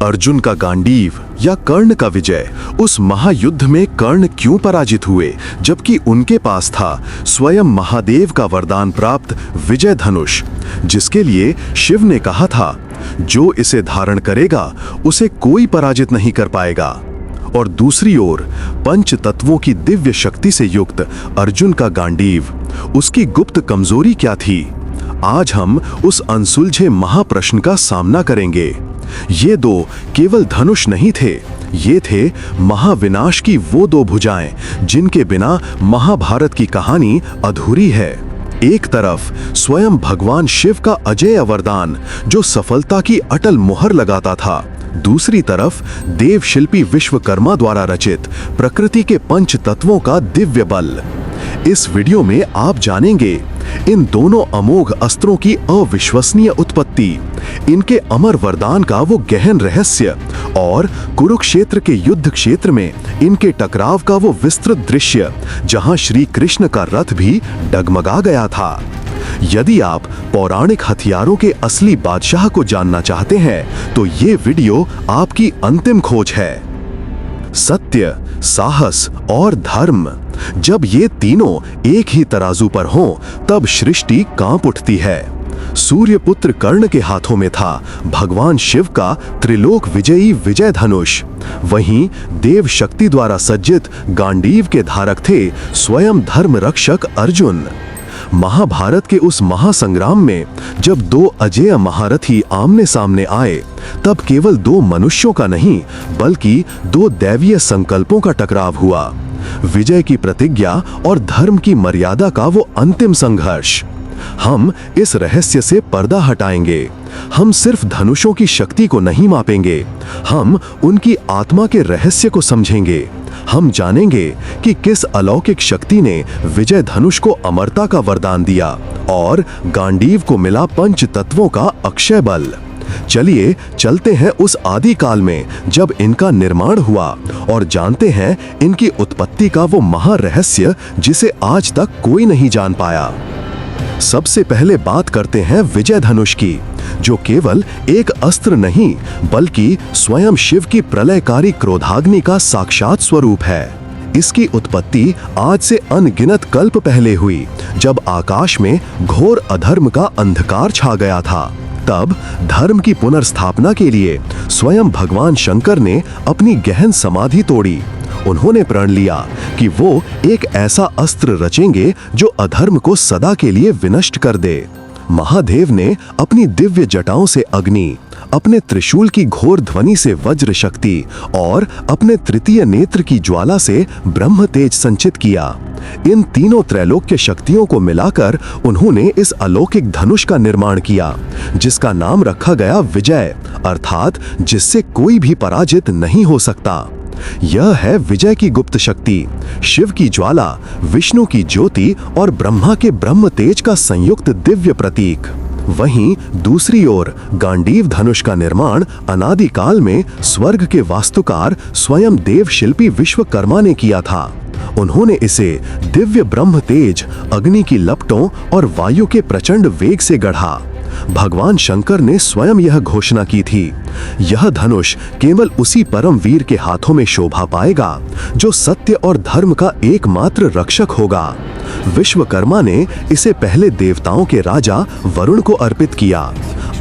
अर्जुन का गांडीव या कर्ण का विजय। उस महायुद्ध में कर्ण क्यों पराजित हुए, जबकि उनके पास था स्वयं महादेव का वरदान प्राप्त विजय धनुष, जिसके लिए शिव ने कहा था जो इसे धारण करेगा उसे कोई पराजित नहीं कर पाएगा। और दूसरी ओर पंच तत्वों की दिव्य शक्ति से युक्त अर्जुन का गांडीव, उसकी गुप्त कमजोरी क्या थी? आज हम उस अनसुलझे महाप्रश्न का सामना करेंगे। ये दो केवल धनुष नहीं थे, ये थे महाविनाश की वो दो भुजाएं जिनके बिना महाभारत की कहानी अधूरी है। एक तरफ स्वयं भगवान शिव का अजेय वरदान जो सफलता की अटल मुहर लगाता था, दूसरी तरफ देव शिल्पी विश्वकर्मा द्वारा रचित प्रकृति के पंच तत्वों का दिव्य बल। इस वीडियो में आप जानेंगे इन दोनों अमोघ अस्त्रों की अविश्वसनीय उत्पत्ति, इनके अमर वरदान का वो गहन रहस्य और कुरुक्षेत्र के युद्ध क्षेत्र में इनके टकराव का वो विस्तृत दृश्य जहां श्री कृष्ण का रथ भी डगमगा गया था। यदि आप पौराणिक हथियारों के असली बादशाह को जानना चाहते हैं तो ये वीडियो आपकी अंतिम खोज है। सत्य, साहस और धर्म, जब ये तीनों एक ही तराजू पर हों तब सृष्टि कांप उठती है। सूर्यपुत्र कर्ण के हाथों में था भगवान शिव का त्रिलोक विजयी विजय धनुष, वहीं देव शक्ति द्वारा सज्जित गांडीव के धारक थे स्वयं धर्म रक्षक अर्जुन। महाभारत के उस महासंग्राम में जब दो अजेय महारथी आमने सामने आए, तब केवल दो मनुष्यों का नहीं बल्कि दो दैवीय संकल्पों का टकराव हुआ। विजय की प्रतिज्ञा और धर्म की मर्यादा का वो अंतिम संघर्ष। हम इस रहस्य से पर्दा हटाएंगे। हम सिर्फ धनुषों की शक्ति को नहीं मापेंगे, हम उनकी आत्मा के रहस्य को समझेंगे। हम जानेंगे कि किस अलौकिक शक्ति ने विजय धनुष को अमरता का वरदान दिया और गांडीव को मिला पंच तत्वों का अक्षय बल। चलिए चलते हैं उस आदि काल में जब इनका निर्माण हुआ और जानते हैं इनकी उत्पत्ति का वो महारहस्य जिसे आज तक कोई नहीं जान पाया। सबसे पहले बात करते हैं विजय धनुष की, जो केवल एक अस्त्र नहीं बल्कि स्वयं शिव की प्रलयकारी क्रोधाग्नि का साक्षात स्वरूप है। इसकी उत्पत्ति आज से अनगिनत कल्प पहले हुई, जब आकाश में घोर अधर्म का अंधकार छा गया था। तब धर्म की पुनर्स्थापना के लिए स्वयं भगवान शंकर ने अपनी गहन समाधि तोड़ी। उन्होंने प्रण लिया कि वो एक ऐसा अस्त्र रचेंगे जो अधर्म को सदा के लिए विनष्ट कर दे। महादेव ने अपनी दिव्य जटाओं से अग्नि, अपने त्रिशूल की घोर ध्वनि से वज्र शक्ति और अपने तृतीय नेत्र की ज्वाला से ब्रह्म तेज संचित किया। इन तीनों त्रैलोक्य शक्तियों को मिलाकर उन्होंने इस अलौकिक धनुष का निर्माण किया, जिसका नाम रखा गया विजय, अर्थात जिससे कोई भी पराजित नहीं हो सकता। यह है विजय की गुप्त शक्ति, शिव की ज्वाला, विष्णु की ज्योति और ब्रह्मा के ब्रह्म तेज का संयुक्त दिव्य प्रतीक। वहीं दूसरी ओर गांडीव धनुष का निर्माण अनादि काल में स्वर्ग के वास्तुकार स्वयं देव शिल्पी विश्वकर्मा ने किया था। उन्होंने इसे दिव्य ब्रह्म तेज, अग्नि की लपटों और वायु के प्रचंड वेग से गढ़ा। भगवान शंकर ने स्वयं यह घोषणा की थी, यह धनुष केवल उसी परम वीर के हाथों में शोभा पाएगा जो सत्य और धर्म का एकमात्र रक्षक होगा। विश्वकर्मा ने इसे पहले देवताओं के राजा वरुण को अर्पित किया।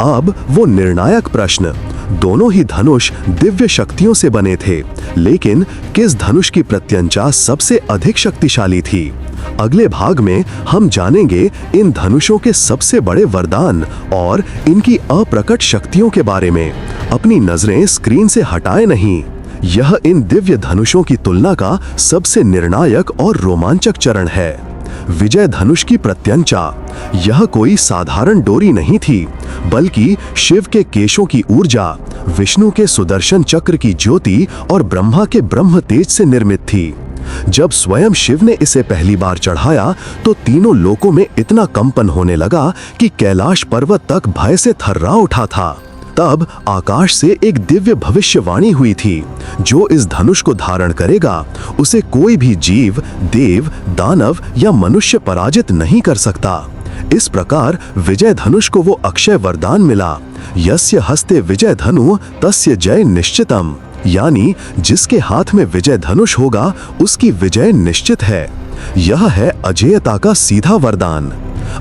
अब वो निर्णायक प्रश्न, दोनों ही धनुष दिव्य शक्तियों से बने थे, लेकिन किस धनुष की प्रत्यंचा सबसे अधिक शक्तिशाली थी? अगले भाग में हम जानेंगे इन धनुषों के सबसे बड़े वरदान और इनकी अप्रकट शक्तियों के बारे में। अपनी नजरें स्क्रीन से हटाए नहीं, यह इन दिव्य धनुषों की तुलना का सबसे निर्णायक और रोमांचक चरण है। विजय धनुष की प्रत्यंचा, यह कोई साधारण डोरी नहीं थी बल्कि शिव के केशों की ऊर्जा, विष्णु के सुदर्शन चक्र की ज्योति और ब्रह्मा के ब्रह्म तेज से निर्मित थी। जब स्वयं शिव ने इसे पहली बार चढ़ाया तो तीनों लोकों में इतना कंपन होने लगा कि कैलाश पर्वत तक भय से थर्रा उठा था। तब आकाश से एक दिव्य भविष्यवाणी हुई थी, जो इस धनुष को धारण करेगा उसे कोई भी जीव, देव, दानव या मनुष्य पराजित नहीं कर सकता। इस प्रकार विजय धनुष को वो अक्षय वरदान मिला, यस्य हस्ते विजय धनु तस्य जय निश्चितम, यानी जिसके हाथ में विजय धनुष होगा उसकी विजय निश्चित है। यह है अजेयता का सीधा वरदान।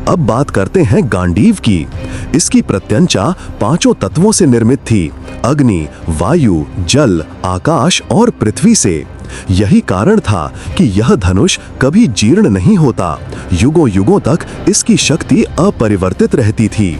अब बात करते हैं गांडीव की। इसकी प्रत्यंचा 5 तत्वों से निर्मित थी, अग्नि, वायु, जल, आकाश और पृथ्वी से। यही कारण था कि यह धनुष कभी जीर्ण नहीं होता, युगों युगों तक इसकी शक्ति अपरिवर्तित रहती थी।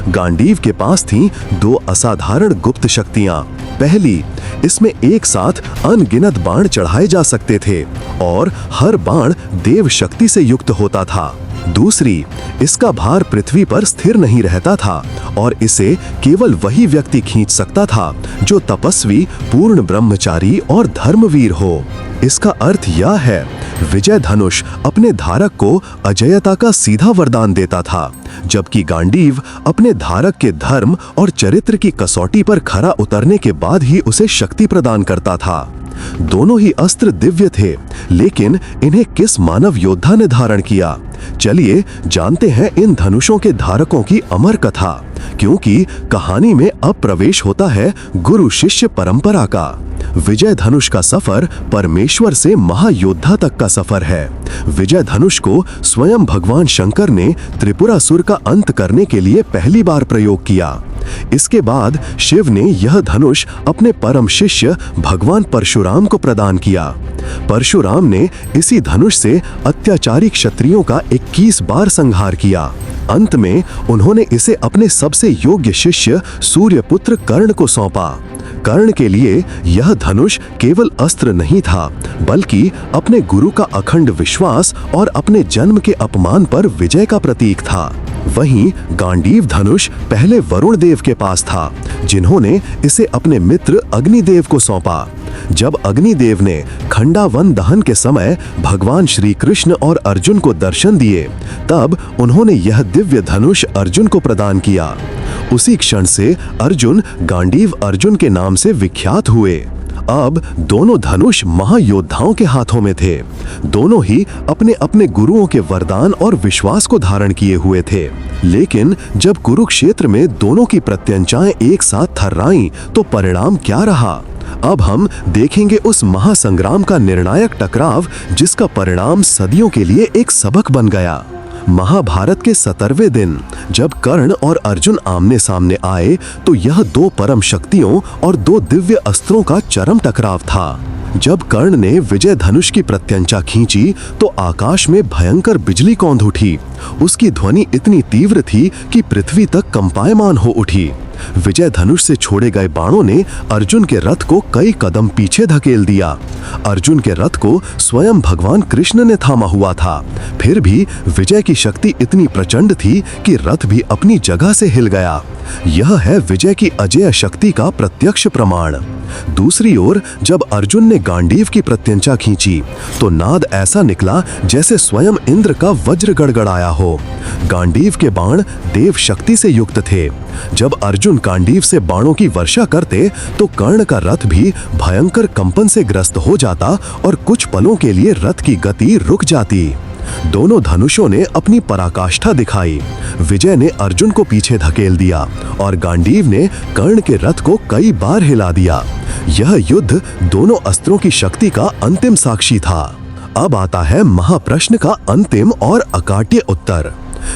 गांडीव के पास थीं 2 असाधारण गुप्त शक्तियां। पहली, इसमें एक साथ अनगिनत बाण चढ़ाए जा सकते थे और हर बाण देव शक्ति से युक्त होता था। दूसरी, इसका भार पृथ्वी पर स्थिर नहीं रहता था और इसे केवल वही व्यक्ति खींच सकता था जो तपस्वी, पूर्ण ब्रह्मचारी और धर्मवीर हो। इसका अर्थ यह है, विजय धनुष अपने धारक को अजेयता का सीधा वरदान देता था, जबकि गांडीव अपने धारक के धर्म और चरित्र की कसौटी पर खरा उतरने के बाद ही उसे शक्ति प्रदान करता था। दोनों ही अस्त्र दिव्य थे, लेकिन इन्हें किस मानव योद्धा ने धारण किया? चलिए जानते हैं इन धनुषों के धारकों की अमर कथा, क्योंकि कहानी में अब प्रवेश होता है गुरु शिष्य परंपरा का। विजय धनुष का सफर परमेश्वर से महायोद्धा तक का सफर है। विजय धनुष को स्वयं भगवान शंकर ने त्रिपुरासुर का अंत करने के लिए पहली बार प्रयोग किया। इसके बाद शिव ने यह धनुष अपने परम शिष्य भगवान परशुराम को प्रदान किया। परशुराम ने इसी धनुष से अत्याचारी क्षत्रियों का 21 बार संहार किया। अंत में उन्होंने इसे अपने सबसे योग्य शिष्य सूर्यपुत्र कर्ण को सौंपा। कर्ण के लिए यह धनुष केवल अस्त्र नहीं था, बल्कि अपने गुरु का अखंड विश्वास और अपने जन्म के अपमान पर विजय का प्रतीक था। वहीं गांडीव धनुष पहले वरुण देव के पास था, जिन्होंने इसे अपने मित्र अग्निदेव को सौंपा। जब अग्निदेव ने खंडावन दहन के समय भगवान श्री कृष्ण और अर्जुन को दर्शन दिए, तब उन्होंने यह दिव्य धनुष अर्जुन को प्रदान किया। उसी क्षण से अर्जुन गांडीव अर्जुन के नाम से विख्यात हुए। अब दोनों धनुष महायोद्धाओं के हाथों में थे। दोनों ही अपने अपने गुरुओं के वरदान और विश्वास को धारण किए हुए थे। लेकिन जब कुरुक्षेत्र में दोनों की प्रत्यंचाएं एक साथ थर्राईं, तो परिणाम क्या रहा? अब हम देखेंगे उस महासंग्राम का निर्णायक टकराव, जिसका परिणाम सदियों के लिए एक सबक बन गया। महाभारत के 17वें दिन जब कर्ण और अर्जुन आमने सामने आए, तो यह 2 परम शक्तियों और 2 दिव्य अस्त्रों का चरम टकराव था। जब कर्ण ने विजय धनुष की प्रत्यंचा खींची, तो आकाश में भयंकर बिजली कौंध उठी। उसकी ध्वनि इतनी तीव्र थी कि पृथ्वी तक कंपायमान हो उठी। विजय धनुष से छोड़े गए बाणों ने अर्जुन के रथ को कई कदम पीछे धकेल दिया। अर्जुन के रथ को स्वयं भगवान कृष्ण ने थामा हुआ था। फिर भी विजय की शक्ति इतनी प्रचंड थी कि रथ भी अपनी जगह से हिल गया। यह है विजय की अजेय शक्ति का प्रत्यक्ष प्रमाण। दूसरी ओर जब अर्जुन ने गांडीव की प्रत्यंचा खींची, तो नाद ऐसा निकला जैसे स्वयं इंद्र का वज्र गड़गड़ाया हो। गांडीव के बाण देव शक्ति से युक्त थे। जब अर्जुन गांडीव से बाणों की वर्षा करते, तो कर्ण का रथ भी भयंकर कंपन से ग्रस्त हो जाता और कुछ पलों के लिए रथ की गति रुक जाती। दोनों धनुषों ने अपनी पराकाष्ठा दिखाई। विजय ने अर्जुन को पीछे धकेल दिया और गांडीव ने कर्ण के रथ को कई बार हिला दिया। यह युद्ध दोनों अस्त्रों की शक्ति का अंतिम साक्षी था। अब आता है महाप्रश्न का अंतिम और अकाट्य उत्तर।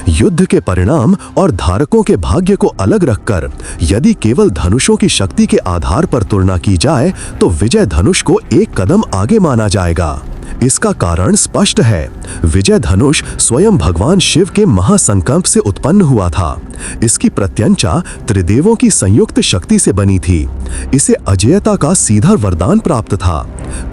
युद्ध के परिणाम और धारकों के भाग्य को अलग रखकर यदि केवल धनुषों की शक्ति के आधार पर तुलना की जाए, तो विजय धनुष को एक कदम आगे माना जाएगा। इसका कारण स्पष्ट है। विजय धनुष स्वयं भगवान शिव के महासंकल्प से उत्पन्न हुआ था। इसकी प्रत्यंचा त्रिदेवों की संयुक्त शक्ति से बनी थी। इसे अजेयता का सीधा वरदान प्राप्त था।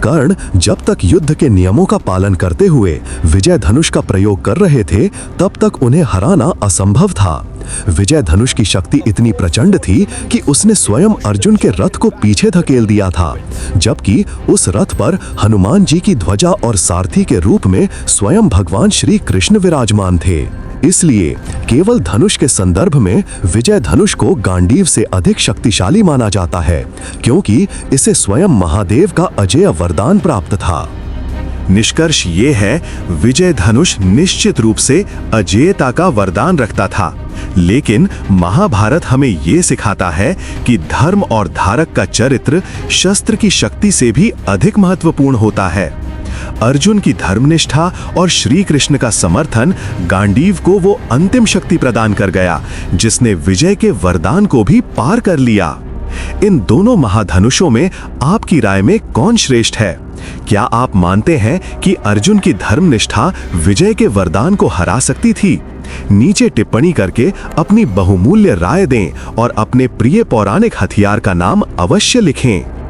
कर्ण जब तक युद्ध के नियमों का पालन करते हुए विजय धनुष का प्रयोग कर रहे थे, तब तक उन्हें हराना असंभव था। विजय धनुष की शक्ति इतनी प्रचंड थी कि उसने स्वयं अर्जुन के रथ को पीछे धकेल दिया था, जबकि उस रथ पर हनुमान जी की ध्वजा और सारथी के रूप में स्वयं भगवान श्री कृष्ण विराजमान थे। इसलिए केवल धनुष के संदर्भ में विजय धनुष को गांडीव से अधिक शक्तिशाली माना जाता है, क्योंकि इसे स्वयं महादेव का अजेय वरदान प्राप्त था। निष्कर्ष ये है, विजय धनुष निश्चित रूप से अजेयता का वरदान रखता था, लेकिन महाभारत हमें ये सिखाता है कि धर्म और धारक का चरित्र शस्त्र की शक्ति से भी अधिक महत्वपूर्ण होता है। अर्जुन की धर्मनिष्ठा और श्री कृष्ण का समर्थन गांडीव को वो अंतिम शक्ति प्रदान कर गया जिसने विजय के वरदान को भी पार कर लिया। इन दोनों महाधनुषों में आपकी राय में कौन श्रेष्ठ है? क्या आप मानते हैं कि अर्जुन की धर्मनिष्ठा विजय के वरदान को हरा सकती थी? नीचे टिप्पणी करके अपनी बहुमूल्य राय दें और अपने प्रिय पौराणिक हथियार का नाम अवश्य लिखें।